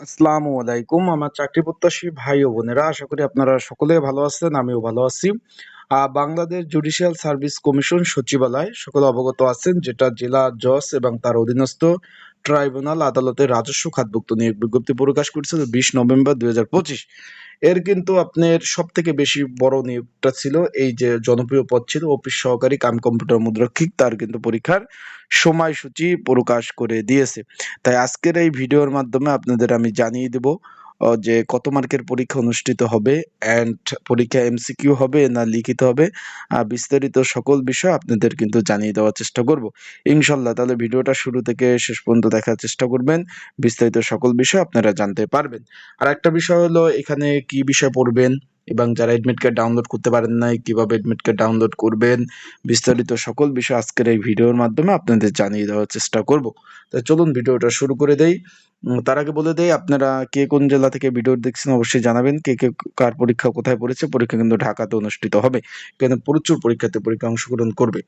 আসসালামু আলাইকুম। আমার চাকরি প্রত্যাশী ভাই ও বোনেরা, আশা করি আপনারা সকলে ভালো আছেন, আমিও ভালো আছি। বাংলাদেশ জুডিশিয়াল সার্ভিস কমিশন সচিবালয় সকলে অবগত আছেন, যেটা জেলা জজ এবং তার অধীনস্থ ট্রাইব্যুনাল আদালতের রাজস্ব খাতভুক্ত নিয়োগ বিজ্ঞপ্তি প্রকাশ করেছিল 20 নভেম্বর 2025। এর কিন্তু আপনার সব থেকে বেশি বড় নিয়োগটা ছিল এই যে জনপ্রিয় পদ ছিল অফিস সহকারী কাম কম্পিউটার মুদ্রাক্ষিক, তার কিন্তু পরীক্ষার সময়সূচি প্রকাশ করে দিয়েছে। তাই আজকের এই ভিডিওর মাধ্যমে আপনাদের আমি জানিয়ে দেব যে কত মার্কের পরীক্ষা অনুষ্ঠিত হবে অ্যান্ড পরীক্ষা এমসিকিউ হবে না লিখিত হবে, বিস্তারিত সকল বিষয় আপনাদের কিন্তু জানিয়ে দেওয়ার চেষ্টা করব ইনশাল্লাহ। তাহলে ভিডিওটা শুরু থেকে শেষ পর্যন্ত দেখার চেষ্টা করবেন, বিস্তারিত সকল বিষয় আপনারা জানতে পারবেন। আর একটা বিষয় হলো এখানে কি বিষয় পড়বেন এবং যারা এডমিট কার্ড ডাউনলোড করতে পারেন নাই কিভাবে এডমিট কার্ড ডাউনলোড করবেন, বিস্তারিত সকল বিষয় আজকের এই ভিডিওর মাধ্যমে আপনাদের জানিয়ে দেওয়ার চেষ্টা করব। তাই চলুন ভিডিওটা শুরু করে দেই। তার আগে বলে দেই, আপনারা কে কোন জেলা থেকে ভিডিও দেখছেন অবশ্যই জানাবেন। কে কে কার পরীক্ষা কোথায় পড়েছে। পরীক্ষা কিন্তু ঢাকাতে অনুষ্ঠিত হবে, এখানে প্রচুর পরীক্ষা অংশগ্রহণ করবে।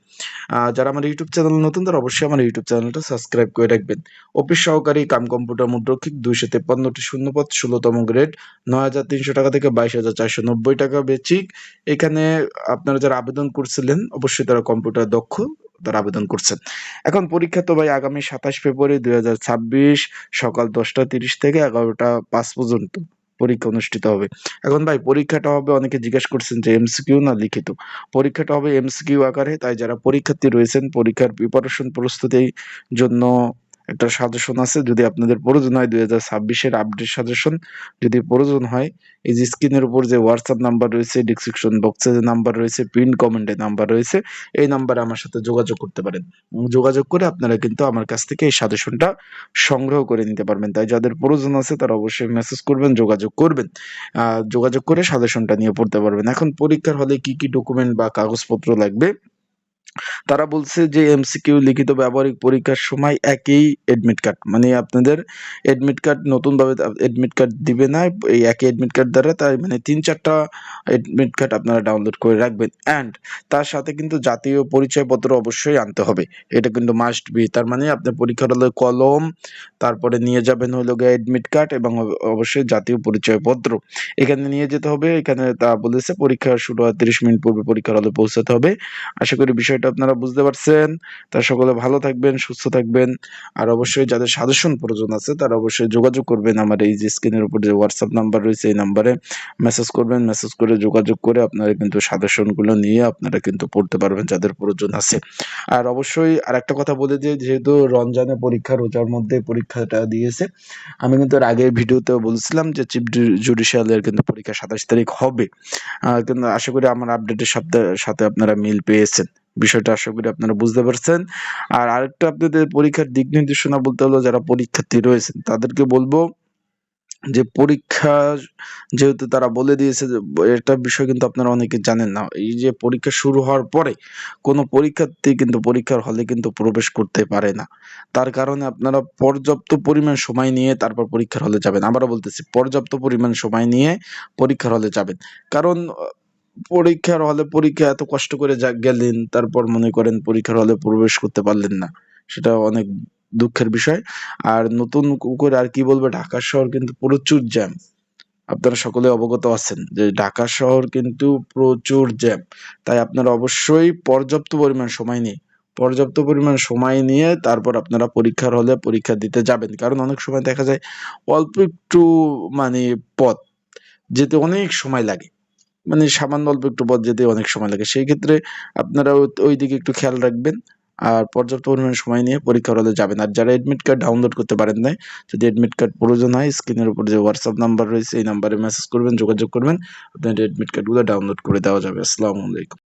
যারা আমার ইউটিউব চ্যানেল নতুন তারা অবশ্যই আমার ইউটিউব চ্যানেলটা সাবস্ক্রাইব করে রাখবেন। অফিস সহকারী কাম কম্পিউটার মুদ্রাক্ষিক 253টি শূন্যপদ, 16তম গ্রেড, 9,300 টাকা থেকে 22,490 টাকা বেচিক। এখানে আপনারা যারা আবেদন করছিলেন অবশ্যই তারা কম্পিউটার দক্ষ, তারা আবেদন করছেন। এখন পরীক্ষা তো ভাই আগামী 27 ফেব্রুয়ারি 2026 সকাল 10টা 30 থেকে 11টা 5 পর্যন্ত পরীক্ষা অনুষ্ঠিত হবে। এখন ভাই পরীক্ষাটা হবে, অনেকে জিজ্ঞেস করছেন যে এমসিকিউ না লিখিত। পরীক্ষাটা হবে এমসিকিউ আকারে, তাই যারা পরীক্ষার্থী রয়েছেন পরীক্ষার প্রিপারেশন প্রস্তুতির জন্য একটা সাজেশন আছে, যদি আপনাদের প্রয়োজন হয় 2026-এর আপডেট সাজেশন যদি প্রয়োজন হয়, এই যে স্ক্রিনের উপর যে হোয়াটসঅ্যাপ নাম্বার রয়েছে, ডিসক্রিপশন বক্সে যে নাম্বার রয়েছে, পিন কমেন্টে নাম্বার রয়েছে, এই নাম্বারে আমার সাথে যোগাযোগ করতে পারেন। যোগাযোগ করে আপনারা কিন্তু আমার কাছ থেকে এই সাজেশনটা সংগ্রহ করে নিতে পারবেন। তাই যাদের প্রয়োজন আছে তারা অবশ্যই মেসেজ করবেন, যোগাযোগ করবেন। যোগাযোগ করে সাজেশনটা নিয়ে পড়তে পারবেন। এখন পরীক্ষার হলে কি কি ডকুমেন্ট বা কাগজপত্র লাগবে, তারা বলছে যে এমসিকিউ লিখিত ব্যবহারিক পরীক্ষার সময় একই এডমিট কার্ড, মানে আপনাদের এডমিট কার্ড নতুনভাবে এডমিট কার্ড দিবে না, এই একই এডমিট কার্ড দ্বারা, তাই মানে 3-4টা এডমিট কার্ড আপনারা ডাউনলোড করে রাখবেন। অ্যান্ড তার সাথে কিন্তু জাতীয় পরিচয়পত্র অবশ্যই আনতে হবে, এটা কিন্তু মাস্ট বি। তার মানে আপনার পরীক্ষার হলে কলম, তারপরে নিয়ে যাবেন হলো গিয়ে এডমিট কার্ড এবং অবশ্যই জাতীয় পরিচয়পত্র এখানে নিয়ে যেতে হবে। এখানে তা বলেছে পরীক্ষা শুরু হওয়ার 30 মিনিট পূর্বে পরীক্ষার হলে পৌঁছাতে হবে। আশা করি বিষয়টা আপনারা বুঝতে পারছেন। তারা সকলে ভালো থাকবেন, সুস্থ থাকবেন। আর অবশ্যই যাদের সাজেশন প্রয়োজন আছে তারা অবশ্যই যোগাযোগ করবেন। আমার এই যে স্ক্রিনের উপর যে হোয়াটসঅ্যাপ নাম্বার রয়েছে এই নাম্বারে মেসেজ করবেন, মেসেজ করে যোগাযোগ করে আপনারা কিন্তু সাজেশনগুলো নিয়ে আপনারা কিন্তু পড়তে পারবেন যাদের প্রয়োজন আছে। আর অবশ্যই আরেকটা কথা বলে যে যেহেতু রমজানে পরীক্ষা, রোজার মধ্যে পরীক্ষাটা দিয়েছে, আমি কিন্তু এর আগের ভিডিওতেও বলছিলাম যে চিফ জুডিশিয়ালের কিন্তু পরীক্ষা 27 তারিখ হবে। কিন্তু আশা করি আমার আপডেটের সাথে আপনারা মিল পেয়েছেন, বিষয়টা আশা করি আপনারা বুঝতে পারছেন। আর আরেকটা আপনাদের পরীক্ষার দিক নির্দেশনা বলতে হলো, যারা পরীক্ষার্থী রয়েছেন তাদেরকে বলবো যে পরীক্ষা যেহেতু তারা বলে দিয়েছে যে একটা বিষয় কিন্তু আপনারা অনেকে জানেন না, এই যে পরীক্ষা শুরু হওয়ার পরে কোনো পরীক্ষার্থী কিন্তু পরীক্ষার হলে কিন্তু প্রবেশ করতে পারে না। তার কারণে আপনারা পর্যাপ্ত পরিমাণ সময় নিয়ে তারপর পরীক্ষার হলে যাবেন। আবারও বলতেছি, পর্যাপ্ত পরিমাণ সময় নিয়ে পরীক্ষার হলে যাবেন। কারণ পরীক্ষার হলে পরীক্ষা এত কষ্ট করে গেলেন, তারপর মনে করেন পরীক্ষার হলে প্রবেশ করতে পারলেন না, সেটা অনেক দুঃখের বিষয়। আর নতুন করে আর কি বলবো, ঢাকা শহর কিন্তু প্রচুর জ্যাম। আপনারা সকলে অবগত আছেন যে ঢাকা শহর কিন্তু প্রচুর জ্যাম। তাই আপনারা অবশ্যই পর্যাপ্ত পরিমাণ সময় নিয়ে তারপর আপনারা পরীক্ষার হলে পরীক্ষা দিতে যাবেন। কারণ অনেক সময় দেখা যায় অল্প একটু মানে পথ যেতে অনেক সময় লাগে, মানে সামান্য অল্প একটু পথ যেতে অনেক সময় লাগে। সেই ক্ষেত্রে আপনারা ওই দিকে একটু খেয়াল রাখবেন আর পর্যাপ্ত পরিমাণ সময় নিয়ে পরীক্ষার হলে যাবেন। আর যারা এডমিট কার্ড ডাউনলোড করতে পারেন নাই, যদি এডমিট কার্ড প্রয়োজন হয় স্ক্রিনের উপর যে হোয়াটসঅ্যাপ নাম্বার রয়েছে এই নাম্বারে মেসেজ করবেন, যোগাযোগ করবেন, আপনার এডমিট কার্ডগুলো ডাউনলোড করে দেওয়া যাবে। আসসালামু আলাইকুম।